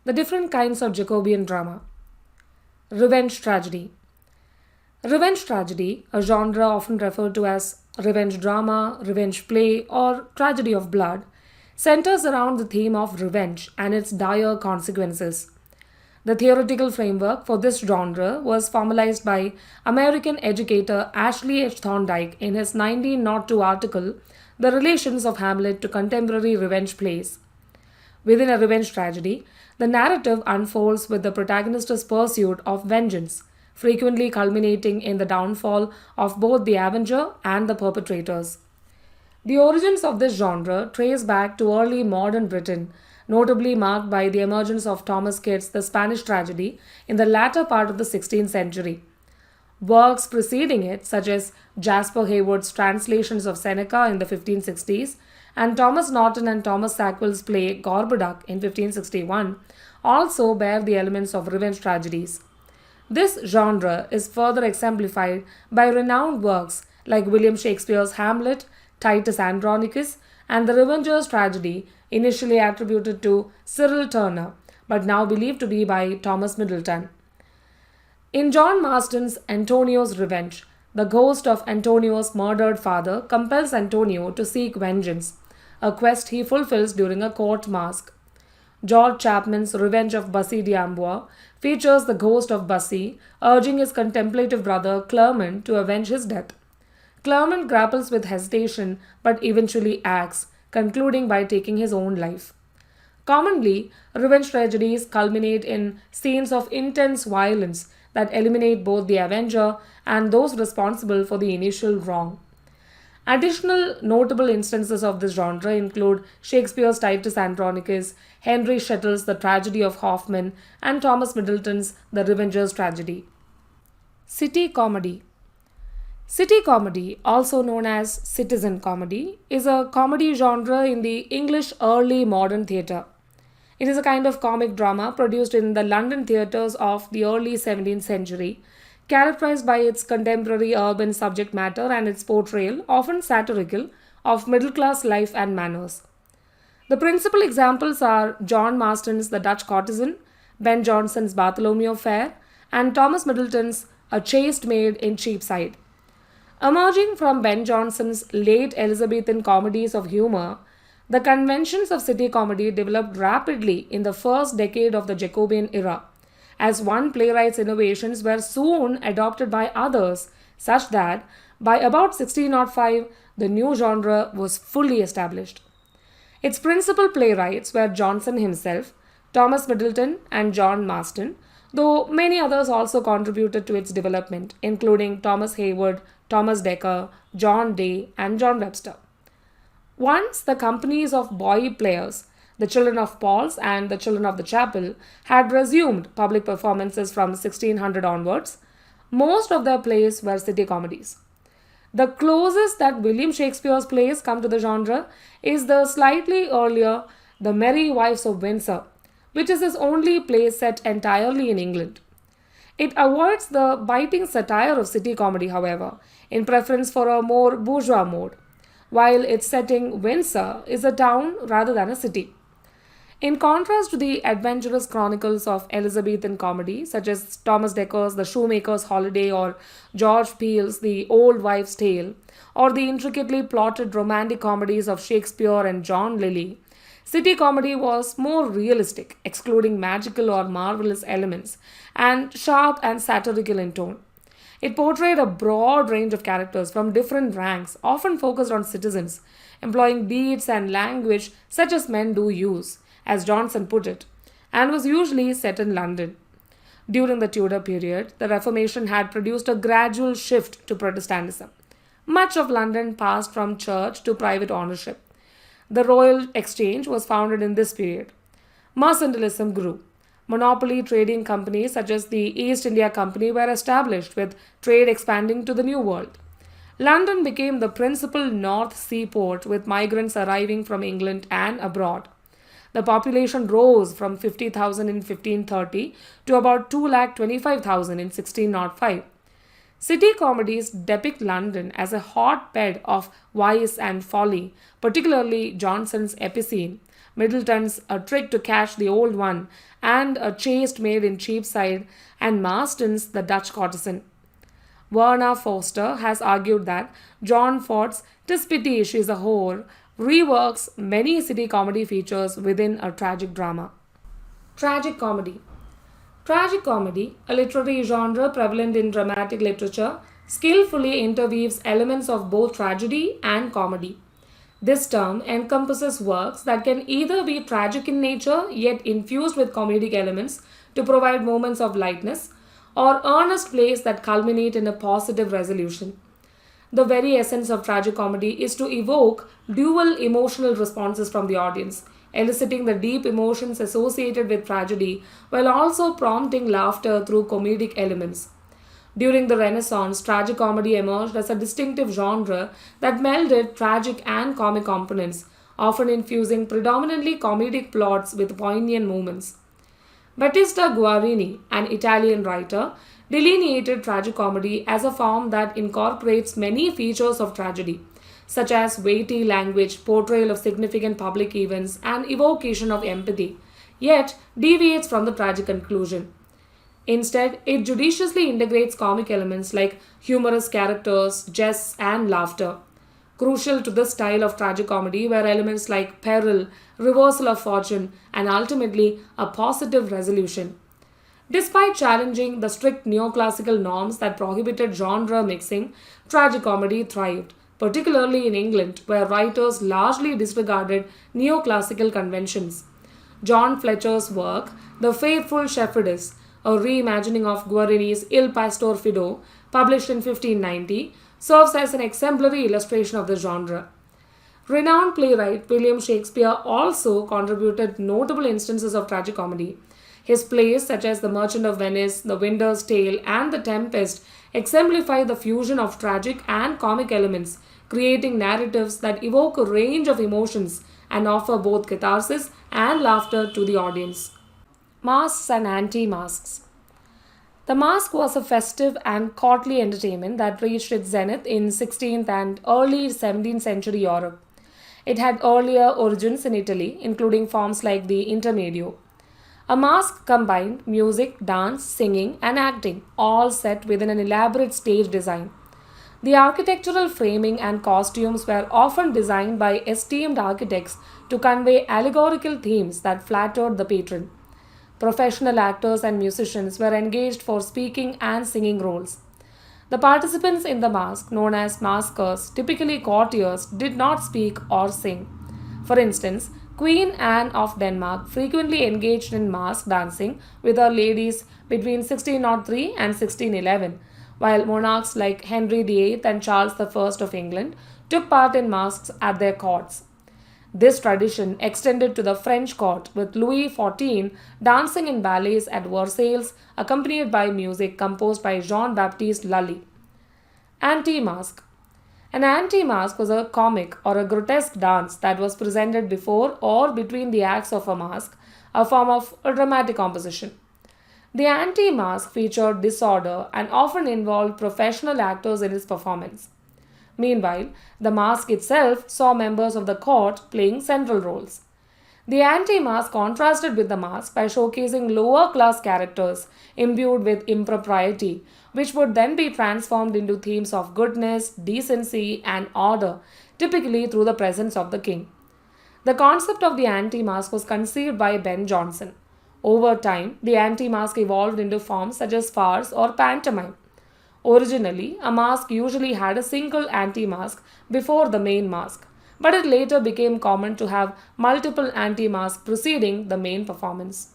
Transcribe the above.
The different kinds of Jacobean drama. Revenge tragedy. Revenge tragedy, a genre often referred to as revenge drama, revenge play, or tragedy of blood, centers around the theme of revenge and its dire consequences. The theoretical framework for this genre was formalized by American educator Ashley H. Thorndike in his 1902 article, The Relations of Hamlet to Contemporary Revenge Plays. Within a revenge tragedy, the narrative unfolds with the protagonist's pursuit of vengeance, frequently culminating in the downfall of both the avenger and the perpetrators. The origins of this genre trace back to early modern Britain, notably marked by the emergence of Thomas Kit's The Spanish Tragedy in the latter part of the 16th century. Works preceding it, such as Jasper Hayward's translations of Seneca in the 1560s and Thomas Norton and Thomas Sackville's play Gorboduc in 1561, also bear the elements of revenge tragedies. This genre is further exemplified by renowned works like William Shakespeare's Hamlet, Titus Andronicus, and the Revenger's Tragedy, initially attributed to Cyril Turner, but now believed to be by Thomas Middleton. In John Marston's Antonio's Revenge, the ghost of Antonio's murdered father compels Antonio to seek vengeance, a quest he fulfills during a court masque. George Chapman's Revenge of Bussy d'Amboise features the ghost of Bussy urging his contemplative brother Clermont to avenge his death. Clermont grapples with hesitation but eventually acts, concluding by taking his own life. Commonly, revenge tragedies culminate in scenes of intense violence that eliminate both the avenger and those responsible for the initial wrong. Additional notable instances of this genre include Shakespeare's Titus Andronicus, Henry Shuttle's The Tragedy of Hoffmann, and Thomas Middleton's The Revenger's Tragedy. City comedy. City comedy, also known as citizen comedy, is a comedy genre in the English early modern theatre. It is a kind of comic drama produced in the London theatres of the early 17th century, characterized by its contemporary urban subject matter and its portrayal, often satirical, of middle class life and manners. The principal examples are John Marston's The Dutch Courtesan, Ben Jonson's Bartholomew Fair, and Thomas Middleton's A Chaste Maid in Cheapside. Emerging from Ben Jonson's late Elizabethan comedies of humor, the conventions of city comedy developed rapidly in the first decade of the Jacobean era, as one playwright's innovations were soon adopted by others, such that by about 1605 the new genre was fully established. Its principal playwrights were Jonson himself, Thomas Middleton, and John Marston, though many others also contributed to its development, including Thomas Hayward, Thomas Dekker, John Day, and John Webster. Once the companies of boy players, the Children of Paul's and the Children of the Chapel, had resumed public performances from 1600 onwards, most of their plays were city comedies. The closest that William Shakespeare's plays come to the genre is the slightly earlier The Merry Wives of Windsor, which is his only play set entirely in England. It avoids the biting satire of city comedy, however, in preference for a more bourgeois mode, while its setting, Windsor, is a town rather than a city. In contrast to the adventurous chronicles of Elizabethan comedy, such as Thomas Dekker's The Shoemaker's Holiday or George Peele's The Old Wife's Tale, or the intricately plotted romantic comedies of Shakespeare and John Lyly, city comedy was more realistic, excluding magical or marvelous elements, and sharp and satirical in tone. It portrayed a broad range of characters from different ranks, often focused on citizens, employing deeds and language such as men do use, as Johnson put it, and was usually set in London. During the Tudor period, the Reformation had produced a gradual shift to Protestantism. Much of London passed from church to private ownership. The Royal Exchange was founded in this period. Mercantilism grew. Monopoly trading companies such as the East India Company were established, with trade expanding to the New World. London became the principal North Seaport, with migrants arriving from England and abroad. The population rose from 50,000 in 1530 to about 225,000 in 1605. City comedies depict London as a hotbed of vice and folly, particularly Jonson's Epicene, Middleton's A Trick to Catch the Old One, and A Chaste Maid in Cheapside, and Marston's The Dutch Courtesan. Werner Foster has argued that John Fort's "'Tis Pity She's a Whore" reworks many city comedy features within a tragic drama. Tragic comedy. Tragic comedy, a literary genre prevalent in dramatic literature, skillfully interweaves elements of both tragedy and comedy. This term encompasses works that can either be tragic in nature yet infused with comedic elements to provide moments of lightness, or earnest plays that culminate in a positive resolution. The very essence of tragic comedy is to evoke dual emotional responses from the audience, eliciting the deep emotions associated with tragedy while also prompting laughter through comedic elements. During the Renaissance, tragic comedy emerged as a distinctive genre that melded tragic and comic components, often infusing predominantly comedic plots with poignant moments. Battista Guarini, an Italian writer, delineated tragic comedy as a form that incorporates many features of tragedy, such as weighty language, portrayal of significant public events, and evocation of empathy, yet deviates from the tragic conclusion. Instead, it judiciously integrates comic elements like humorous characters, jests, and laughter. Crucial to this style of tragic comedy were elements like peril, reversal of fortune, and ultimately a positive resolution. Despite challenging the strict neoclassical norms that prohibited genre mixing, tragic comedy thrived, particularly in England, where writers largely disregarded neoclassical conventions. John Fletcher's work, The Faithful Shepherdess, a reimagining of Guarini's Il Pastor Fido, published in 1590, serves as an exemplary illustration of the genre. Renowned playwright William Shakespeare also contributed notable instances of tragic comedy. His plays, such as The Merchant of Venice, The Winter's Tale, and The Tempest, exemplify the fusion of tragic and comic elements, creating narratives that evoke a range of emotions and offer both catharsis and laughter to the audience. Masks and Anti-Masques. The mask was a festive and courtly entertainment that reached its zenith in 16th and early 17th century Europe. It had earlier origins in Italy, including forms like the intermedio. A mask combined music, dance, singing, and acting, all set within an elaborate stage design. The architectural framing and costumes were often designed by esteemed architects to convey allegorical themes that flattered the patron. Professional actors and musicians were engaged for speaking and singing roles. The participants in the masque, known as maskers, typically courtiers, did not speak or sing. For instance, Queen Anne of Denmark frequently engaged in mask dancing with her ladies between 1603 and 1611, while monarchs like Henry VIII and Charles I of England took part in masks at their courts. This tradition extended to the French court, with Louis XIV dancing in ballets at Versailles, accompanied by music composed by Jean-Baptiste Lully. Anti-Masque. An anti-masque was a comic or a grotesque dance that was presented before or between the acts of a masque, a form of a dramatic composition. The anti-masque featured disorder and often involved professional actors in its performance. Meanwhile, the masque itself saw members of the court playing central roles. The anti-masque contrasted with the masque by showcasing lower class characters imbued with impropriety, which would then be transformed into themes of goodness, decency, and order, typically through the presence of the king. The concept of the anti-masque was conceived by Ben Jonson. Over time, the anti-masque evolved into forms such as farce or pantomime. Originally, a masque usually had a single anti-masque before the main masque, but it later became common to have multiple anti-masques preceding the main performance.